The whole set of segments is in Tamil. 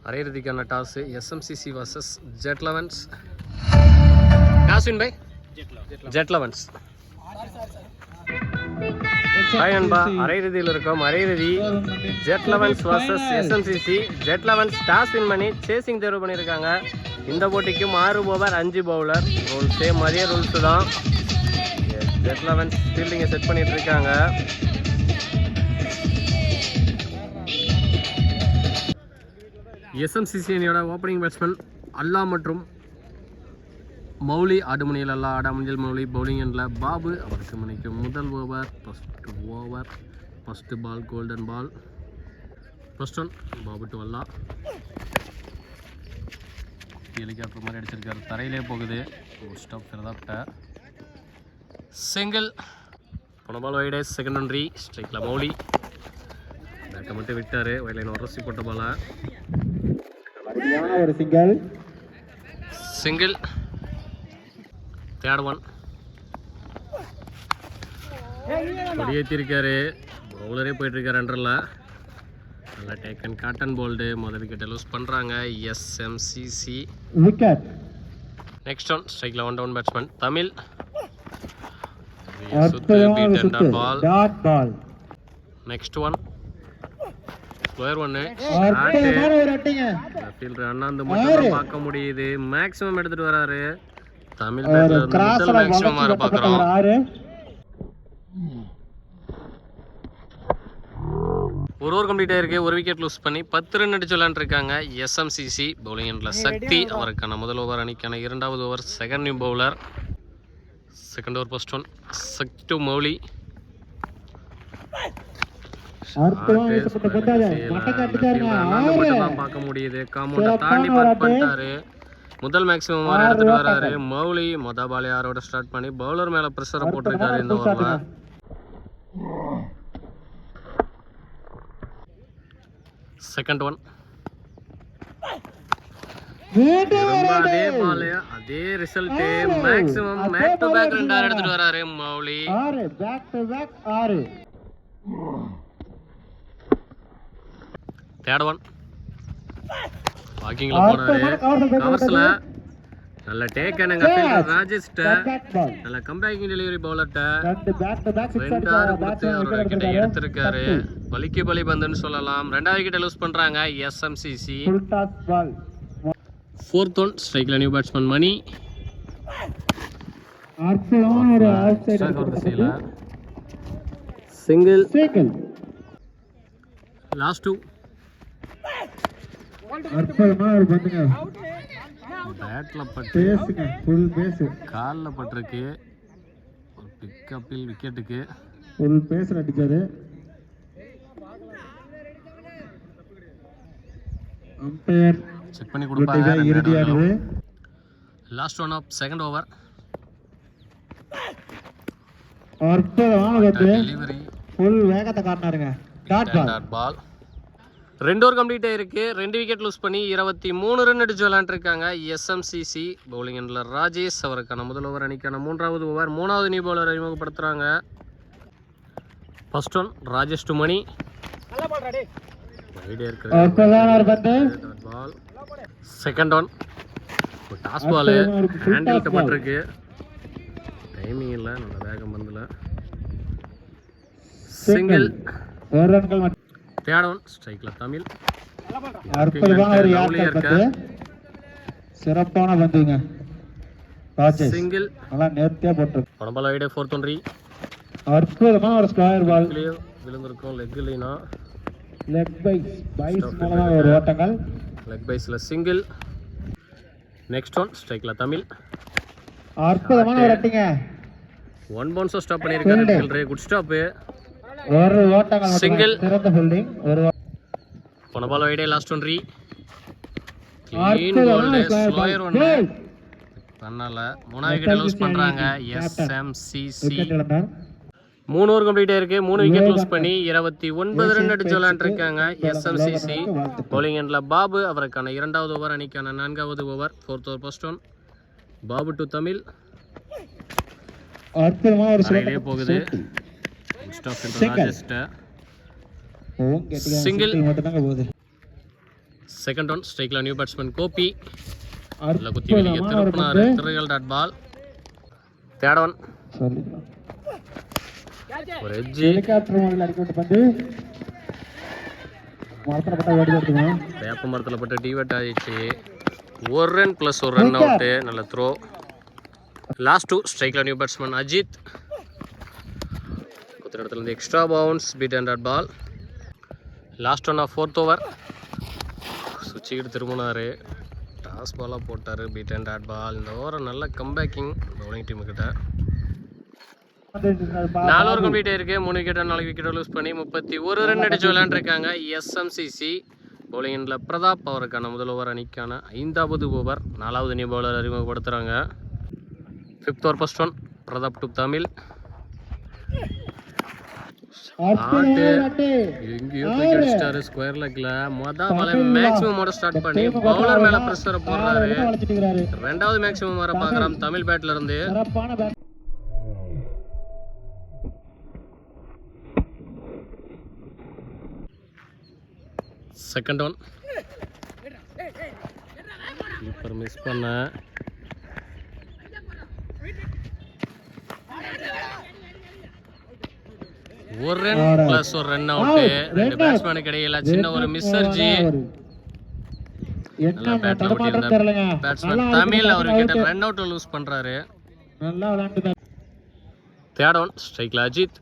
அரையிறுதிக்கான toss SMCC versus Jet Elevens. Toss win by Jet Elevens. Hi அன்பா, அரையிறுதியில் இருக்கோம். அரையிறுதி Jet Elevens versus SMCC. Jet Elevens toss win பண்ணி சேசிங் தேர்வு பண்ணியிருக்காங்க. இந்த போட்டிக்கும் 6 ஓவர் 5 பவுலர். ரூல்ஸ் சேம், அதே ரூல்ஸ் தான். ஜெட் லெவன்ஸ் ஃபீல்டிங்கை செட் பண்ணிட்டு இருக்காங்க. எஸ்எம்சிசி அணியோட ஓப்பனிங் பேட்ஸ்மேன் அல்லா மற்றும் மௌலி. ஆடுமணியில் அல்லா, ஆடாமணியில் மௌலி. பவுலிங் எண்டில் பாபு. அவருக்கு மணிக்கு முதல் over, first ball, golden ball. First one Babu to Alla. Helicopter மாதிரி அடிச்சிருக்காரு, தரையிலே போகுது. ஸ்டாப் ஃபிரதாப்ட சிங்கிள். போன பால் வைடே. செகண்ட் ஒன் ரீ ஸ்ட்ரைக்கில் மௌலி. பேட்டை மட்டும் விட்டார். வயலைன் உரசி போட்ட பாலை. ஒரு சிங்கிள். தேர்ட் ஒன் கொடியேற்றிருக்காரு. பவுலரே போயிட்டுருக்காரு அண்டரில். நல்லா டேக்கன் காட்டன் போல்டு. முதல் விக்கெட்டை லூஸ் பண்ணுறாங்க எஸ்எம்சிசி. நெக்ஸ்ட் ஒன் ஸ்ட்ரைக்கில் 1 டவுன் பேட்ஸ்மேன் தமிழ். பால். நெக்ஸ்ட் ஒன் ஸ்கொயர் ஒன்று. ஃபீல்டர் அண்ணாந்து மட்டும் பார்க்க முடியுது. மேக்ஸிமம் எடுத்துட்டு வராரு. தமிழ் பேட்ல இருந்து முதல் மேக்ஸிமம் வர பார்க்குறோம். ஒரு ஓவர் கம்ப்ளீட் ஆயிருக்கு. ஒரு விக்கெட் லூஸ் பண்ணி 10 ரன் அடிச்சு விளையாண்டுருக்காங்க எஸ்எம்சிசி. பவுலிங் எண்டில் சக்தி. அவருக்கான முதல் ஓவர், அணிக்கான 2வது over. Second new bowler. Second over first one Shakti to Mouli. பார்க்க முடியுது. காம்பவுண்ட தாண்டி பட் பண்ணிட்டாரு. முதல் மேக்ஸிமம் ஓவர் எடுத்துட்டு வராரு மௌலி. மொதல் பால் யாரோட ஸ்டார்ட் பண்ணி பவுலர் மேல பிரஷரை போட்டிருக்காரு இந்த ஓவர்ல. செகண்ட் ஒன் அதே பால், அதே result. Maximum back to back 2 எடுத்துட்டு வராரு மௌலி. தேர்ட் ஒன் வாக்கிங்ல போனாரு. கவர்ஸ்ல நல்ல டேக் என்னங்க ஃபீல்டர் ராஜேஷ்ட. நல்ல கம்பேக்கிங் டெலிவரி பவுலர்ட்ட 2 கொடுத்து அவரோட விக்கெட்டை எடுத்திருக்காரு. பலிக்கு பலி பந்துன்னு சொல்லலாம். 2வது விக்கெட்டை லூஸ் பண்றாங்க எஸ்எம்சிசி. ஃபோர்த் ஒன் ஸ்ட்ரைக்ல நியூ பேட்ஸ்மேன் மணி. சிங்கிள். லாஸ்ட் 2 பேட்ல பட்டு காலில் பட்டிருக்கு. ஒரு பிக்கப்பில் விக்கெட்டுக்கு ஃபுல் பேஸ்ல அடிச்சாரு. அம்பையர் செக் பண்ணி கொடுப்பாங்க. இறுதியானது. Last one of second over. அற்புதமான டெலிவரி. ஃபுல் வேகத்தை காட்டினாருங்க. Dot ball. 2 ஓவர் கம்ப்ளீட் ஆயிருக்கு. 2 விக்கெட் லூஸ் பண்ணி 23 ரன் அடிச்சு விளையாண்டுருக்காங்க எஸ்எம்சிசி. பவுலிங் எண்டில் ராஜேஷ். அவருக்கான முதல் ஓவர், அணிக்கான 3வது ஓவர். 3வது நியூ பவுலர் அறிமுகப்படுத்துறாங்க. First one Rajesh to Mani. Second one toss ball handle பட்டிருக்கு. டைமிங் இல்லை, நல்ல வேகம் பந்துல. சிங்கிள். தேர்ட் ஒன் ஸ்ட்ரைக்ல தமிழ். சிறப்பான பந்துங்க. சிங்கிள். நல்லா நேர்த்தியா போட்டு படம்பல வைடே. ஃபோர்த் ஒன் ரீ. அற்புதமான ஒரு ஸ்கொயர் பால். விழுந்திருக்கும். லெக் இல்லைனா லெக் பைஸ் மூலமாக ஒரு ஓட்டங்கள். லெக் பைஸ்ல சிங்கிள். நெக்ஸ்ட் ஒன் ஸ்ட்ரைக்ல தமிழ். அற்புதமான ஒரு அட்டிங்க. 1 பவுன்ஸ் ஸ்டாப் பண்ணிருக்காரு ஃபீல்டர். Good stop. ஒரு ஓட்டங்கள். சிங்கிள். சிறந்த ஃபீல்டிங். ஒரு போன பால் வைடே. லாஸ்ட் ஒன் ரீ. Clean bowled. ஸ்லோயர் ஒன் பண்ணல. 3வது விக்கெட் லூஸ் பண்றாங்க எஸ்எம்சிசி. 3 ஓவர் கம்ப்ளீட் ஆயிருக்கு. 3 விக்கெட் லூஸ் பண்ணி 29 ரன் அடிச்சு விளையாண்டுருக்காங்க எஸ்எம்சிசி. பவுலிங் எண்டில் பாபு. அவருக்கான 2வது ஓவர், அணிக்கான 4வது over. 4th over first one Babu to Tamil. தரையிலே போகுது. சிங்கிள். செகண்ட் ஒன் ஸ்ட்ரைக்கில் நியூ பேட்ஸ்மேன் கோபி அதில் குத்தி வெளியே திருப்பினார் திருகல் டாட் பால். தேர்ட் ஒன் ஒரு எட்ஜி வேப்ப மரத்தில் பட்டு டிவெட் ஆயிடுச்சு. ஒரு ரன் ப்ளஸ் ஒரு ரன் அவுட்டு. நல்ல த்ரோ. லாஸ்ட் டூ ஸ்ட்ரைக்கில் நியூ பேட்ஸ்மேன் அஜித் குத்துற இடத்துல இருந்து extra bounce beat and dot ball. Last one of fourth over சுவிட்சுக்கிட்டு திரும்பினார். டாஸ் பாலாக போட்டார் பீட் அண்ட் டாட் பால். இந்த ஓவரை நல்ல கம்பேக்கிங் பவுலிங் டீமுக்கிட்ட. 4 ஓவர் கம்ப்ளீட் ஆயிருக்கு. 3 விக்கெட் 4 விக்கெட் லூஸ் பண்ணி 31 ரன் அடிச்சு விளையாண்டுருக்காங்க. எஸ்எம்சிசி பவுலிங்கில் பிரதாப் அவருக்கான முதல் ஓவர் அணிக்கான 5வது ஓவர் 4வது நியூ பவுலர் அறிமுகப்படுத்துகிறாங்க. 5th over first one Pratap to Tamil. எங்கேயோ போய் அடிச்சிட்டாரு ஸ்கொயர் லெக்ல. மொதல் பாலை மேக்ஸிமமோட ஸ்டார்ட் பண்ணி பவுலர் மேல பிரஷரை போடுறாரு. 2வது மேக்ஸிமம் வர பார்க்குறான் தமிழ் பேட்ல இருந்து. செகண்ட் ஒன் கீப்பர் மிஸ் பண்ண. ஒரு ரன் பிளஸ் ஒரு ரன் அவுட். 2 பேட்ஸ்மேனுக்கு இடையில சின்ன ஒரு மிஸ்ஸர்ஜி. நல்லா பேட்ல ஓட்டியிருந்த பேட்ஸ்மேன் தமிழ் அவர் விக்கெட்டை ரன் அவுட் லூஸ் பண்றாரு. தேர்ட் ஒன் ஸ்ட்ரைக்ல அஜித்.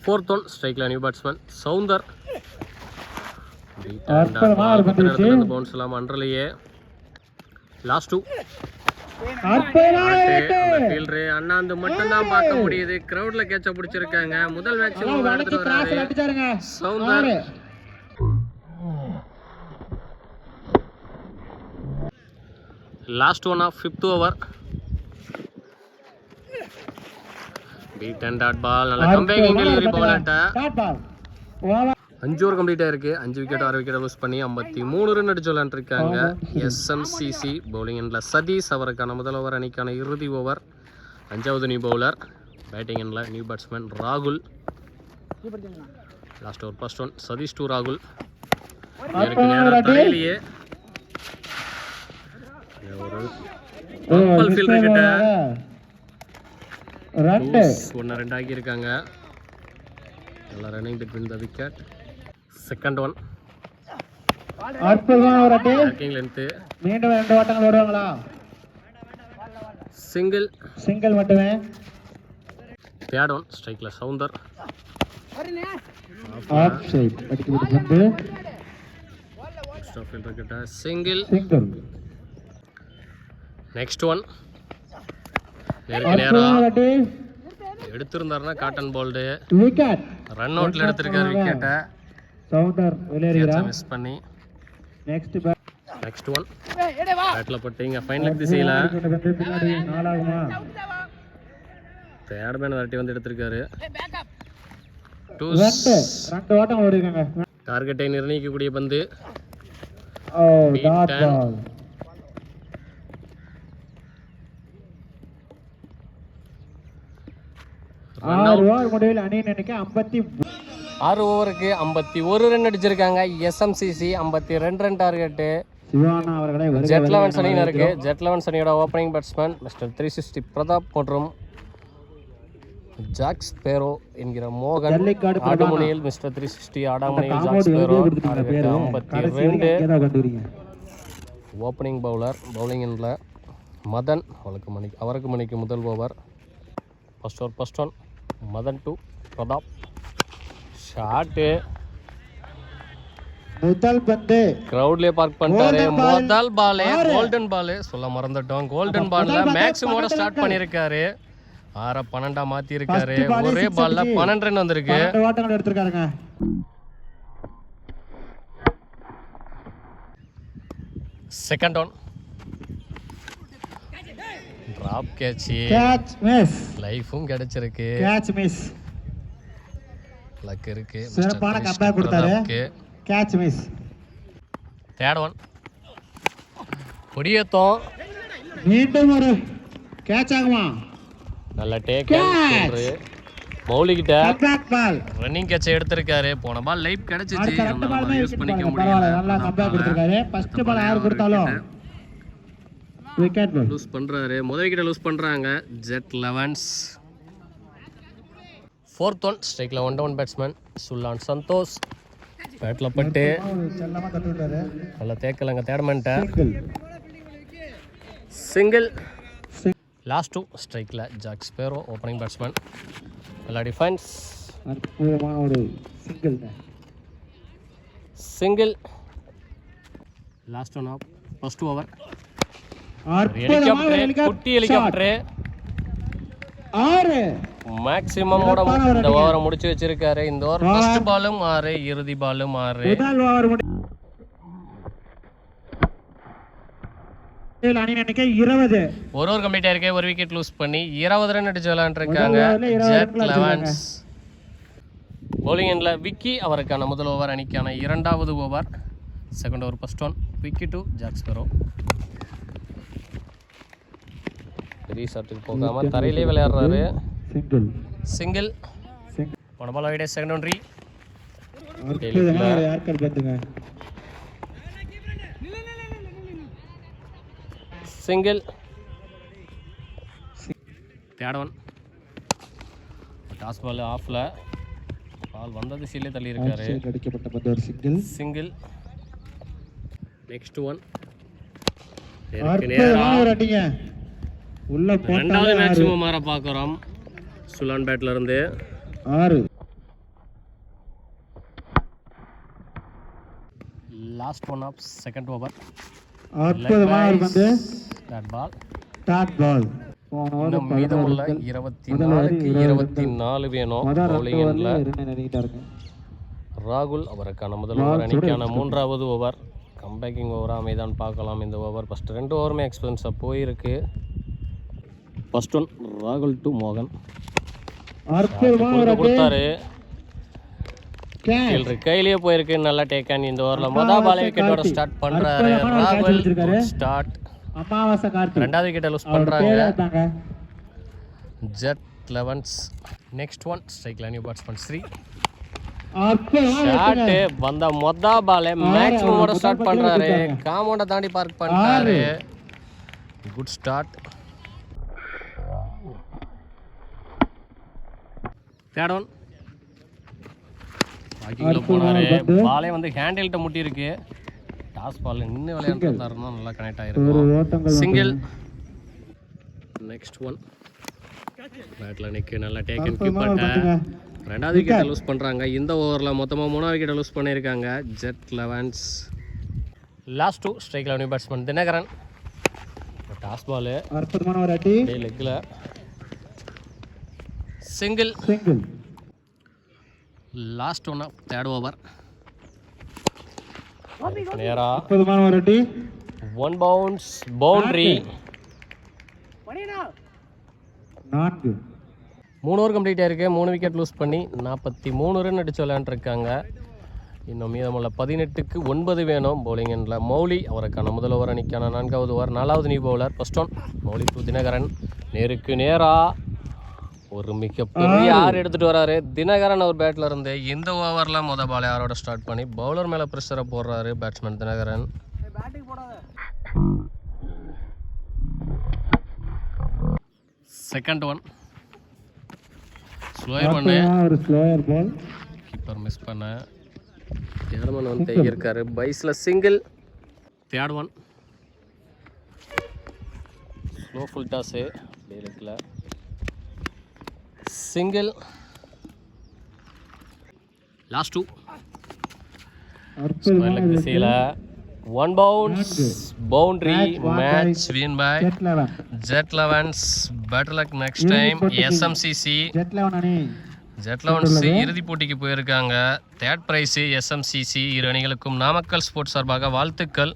ஃபோர்த் ஒன் ஸ்ட்ரைக்ல நியூ பேட்ஸ்மேன் சவுந்தர். பவுன்ஸ் எல்லாம் அன்றலையே. லாஸ்ட் டூ ஃபீல்டரு அண்ணாந்து மட்டும் தான் பார்க்க முடியுது. கிரவுட்ல கேட்ச பிடிச்சிருக்காங்க. முதல் மேக்ஸிமம் எடுத்துட்டு வராரு Soundar. Last one of 5th over beat and dot ball. நல்ல கம்பேக்கிங் டெலிவரி பவுலர்ட்ட. 5 ஓவர் கம்ப்ளீட் ஆயிருக்கு. 5 விக்கெட் 6 விக்கெட் லூஸ் பண்ணி 53 ரன் அடிச்சு விளையாண்டுருக்காங்க. எஸ்எம்சிசி பவுலிங் எண்ணில் சதீஷ் அவருக்கான முதல் ஓவர் அணிக்கான இறுதி ஓவர். 5வது நியூ பவுலர். பேட்டிங் எண்ணில் நியூ பேட்ஸ்மேன் ராகுல். Last over first one Sathish to ராகுல். தலையிலேயே ஒரு ஃபீல்டர் கிட்ட 1-2 ஆகியிருக்காங்க. நல்லா running between the wicket. Second one பேக்கிங் லென்த். மீண்டும் 2 ஓட்டங்கள் ஓடுவாங்களா? சிங்கிள் மட்டுமே. தேர்ட் ஒன் ஸ்ட்ரைக்ல சவுந்தர். ஆஃப் சைட் அடிக்குது பந்து. எக்ஸ்ட்ரா ஃபீல்டர் கிட்ட சிங்கிள். நெக்ஸ்ட் ஒன் நேரா எடுத்திருந்தாருன்னா காட்டன் போல்டு. விக்கெட் ரன் அவுட்ல எடுத்திருக்காரு விக்கெட்டை. சவுந்தர் வெளியேறுகிறார் மிஸ் பண்ணி. நெக்ஸ்ட் ஒன் பேட்ல போட்டீங்க ஃபைன் லெக் திசையில. நாலாகுமா? தேர்ட் மேன் வரட்டி வந்து எடுத்திருக்காரு. 2 ஓட்டம் ஓடிருக்காங்க. டார்கெட்டை நிர்ணயிக்கக்கூடிய பந்து. Dot ball. 6 ஓவர் முடிவில் அணி நினைக்க 6 ஓவருக்கு 51 ரன் அடிச்சிருக்காங்க. எஸ்எம்சிசி 52 ரன் டார்கெட்டு. சிவானா அவர்களை ஜெட் 11 அணியில இருக்கு. ஜெட் 11 அணியோட ஓப்பனிங் பேட்ஸ்மேன் மிஸ்டர் 360 பிரதாப் மற்றும் ஜாக் ஸ்பேரோ என்கிற மோகன். ஆடுமுனையில் மிஸ்டர் 360 ஆடாமுனையில் Jack Sparrow. 52 opening bowler. Bowling எண்ணில் மதன் அவருக்கு மணிக்கு முதல் over. First over first one Madan to Pratap. Shot முதல் பந்து கிரவுட்லயே பார்க் பண்ணிட்டாரு. முதல் பாலே கோல்டன் பால் சொல்ல மறந்துட்டோம். கோல்டன் பால்ல மேக்ஸிமோட ஸ்டார்ட் பண்ணிருக்காரு. 6-12 மாத்தி இருக்காரு. ஒரே பால்ல 12 ரன் வந்திருக்கு. ஓட்டங்கள் எடுத்துருக்காருங்க. Second one drop catch miss. லைஃபும் கிடைச்சிருக்கு. Catch miss. லக் இருக்கு. சிறப்பான கம்பேக் கொடுத்தாரு. Catch miss. தேர்ட் ஒன் கொடியேத்தம். மீண்டும் ஒரு கேட்ச் ஆகுமா? நல்ல டேக்கன் மௌலிகிட்ட கம்பேக் பால் ரன்னிங் கேட்ச் எடுத்திருக்காரு. போன பால் லைஃப் கிடைச்சிச்சு, அடுத்த ரெண்டு இருந்தாலும் பாலுமே யூஸ் பண்ணிக்க பரவாயில்ல, முடியல. நல்லா கம்பேக் கொடுத்திருக்காரு. ஃபர்ஸ்ட் பால் யார் கொடுத்தாலும் விக்கெட் பால் லூஸ் பண்றாரு. முதல் விக்கெட் லூஸ் பண்றாங்க ஜெட் 11s. ஃபோர்த் ஒன் ஸ்ட்ரைக்ல 1 பேட்ஸ்மேன் சுல்லான் சந்தோஷ் பேட்ல பட்டு செல்லமா தட்டி விட்டாரு. நல்ல தேக்கலங்க தேடமன்ட்ட சிங்கிள் சிங்கிள். லாஸ்ட் டூ ஸ்ட்ரைக்ல ஜாக் ஸ்பேரோ ஓப்பனிங் பேட்ஸ்மேன் நல்ல டிஃபென்ஸ் அற்புதமான ஒரு single single. Last one of first over. அற்புதமான குட்டி ஹெலிகாப்டர் 6 மேக்ஸிமம் இந்த ஓவரை முடிச்சு வச்சிருக்காரு. இந்த ஓவர் ஃபர்ஸ்ட் பாலும் 6, இறுதி பாலும் 6. முதல் ஓவர் அணி எண்ணிக்கை 20. ஒரு ஓவர் கம்ப்ளீட் ஆயிருக்கு. ஒரு விக்கெட் லூஸ் பண்ணி 20 ரன் அடிச்சு விளையாண்டுருக்காங்க ஜெட் 11s. பவுலிங் எண்ட்ல விக்கி அவருக்கான முதல் ஓவர், அணிக்கான இரண்டாவது over. Second over first one Vicky to Jack Sparrow. பெரிய ஷாட்டுக்கு போகாம தரையிலே விளையாடுறாரு. Single single. போன பால் வைடே செகண்ட் ஒன்ரி. அற்புதமான ஒரு யார்கர் பாத்துங்க. Single. Third one toss ball ஆஃப்ல பால் வந்தது சீலே தள்ளி இருக்காரு. அடிக்கப்பட்ட பந்து ஒரு சிங்கிள். சிங்கிள். நெக்ஸ்ட் ஒன் அற்புதமான ஒரு அடிங்க. உள்ள ரெண்டாவது மேக்ஸிமம் மாற பார்க்குறோம் சுலான் பேட்ல இருந்து. 6. Last one of second over. அற்புதமான ஒரு பந்து டாட் பால். Dot ball. இன்னும் மீதமுள்ள 24க்கு 24 வேணும். பவுலிங் எண்ட்ல ராகுல் அவருக்கான முதல் ஓவர், அணிக்கான மூன்றாவது ஓவர். கம்பேக்கிங் ஓவராக அமைதான் பார்க்கலாம். இந்த ஓவர் ஃபர்ஸ்ட் 2 ஓவருமே எக்ஸ்பென்ஸாக போயிருக்கு. ஃபர்ஸ்ட் ஒன் ராகுல் டு மோகன் கொடுத்தாரு. கையிலேயே போயிருக்கு. நல்லா டேக்கன். இந்த ஓவரில் மொதல் பால் விக்கெட்டோட ஸ்டார்ட் பண்றாரு ராகுல். ஸ்டார்ட். ரெண்டாவது விக்கெட்டை லூஸ் பண்றாங்க ஜெட் 11s. நெக்ஸ்ட் ஒன் ஸ்ட்ரைக்ல நியூ பேட்ஸ்மேன் ஸ்ரீ. ஷாட் வந்த மொதல் பால் மேக்ஸிமமோட ஸ்டார்ட் பண்றாரு. காம்பவுண்ட தாண்டி பார்க் பண்ணிட்டாரு. Good start. தேர்ட் ஒன் வாக்கிங்ல போனாரு. பாலே வந்து ஹேண்டில்ட்ட முட்டி இருக்கு. டாஸ் பால் நின்று விளையாண்டுருந்தாருன்னா நல்லா கனெக்ட் ஆயிருக்கும். சிங்கிள். நெக்ஸ்ட் ஒன் பேட்ல நிக்கு நல்லா டேக்கன் கீப்பர்ட்ட ரெண்டாவது விக்கெட்டை லூஸ் பண்றாங்க. இந்த ஓவரில் மொத்தமாக 3வது விக்கெட்டை லூஸ் பண்ணியிருக்காங்க ஜெட் 11s. லாஸ்ட் டூ ஸ்ட்ரைக்ல new batsman Dinakaran. Toss ball அற்புதமான ஒரு அடி லெக்ல. Single. Single. Last one of third over. நேரா அற்புதமான ஒரு அடி 1 பவுன்ஸ் பவுண்டரி. 4. 3 ஓவர் கம்ப்ளீட் ஆயிருக்கு. 3 விக்கெட் லூஸ் பண்ணி 43 ரன் அடிச்சு விளையாண்டுருக்காங்க. இன்னும் மீதமுள்ள 18க்கு 9 வேணும். பவுலிங் எண்ட்ல மௌலி அவருக்கான முதல் ஓவர், அணிக்கான 4வது ஓவர். 4வது new bowler first one Mouli to Dinakaran. நேருக்கு நேரா ஒரு மிகப்பெரிய 6 எடுத்துட்டு வராரு தினகரன் அவர் பேட்ல இருந்து. இந்த ஓவரில் மொதல் பால் யாரோட ஸ்டார்ட் பண்ணி பவுலர் மேலே ப்ரெஷரை போடுறாரு batsman Dinakaran. Second one slower பண்ணு ஒரு ஸ்லோயர் பால். கீப்பர் மிஸ் பண்ண. தேர்மன் வந்து இருக்காரு பைஸ்ல single. Third one slow full toss இருக்குல்ல சிங்கிள். லாஸ்ட் டூ திசையில் 1 bounce boundary. Match win by Jet 11s. Better luck next time. SMCC Jet 11s இறுதிப் போட்டிக்கு போயிருக்காங்க. Third prize SMCC. இரு அணிகளுக்கும் நாமக்கல் ஸ்போர்ட்ஸ் சார்பாக வாழ்த்துக்கள்.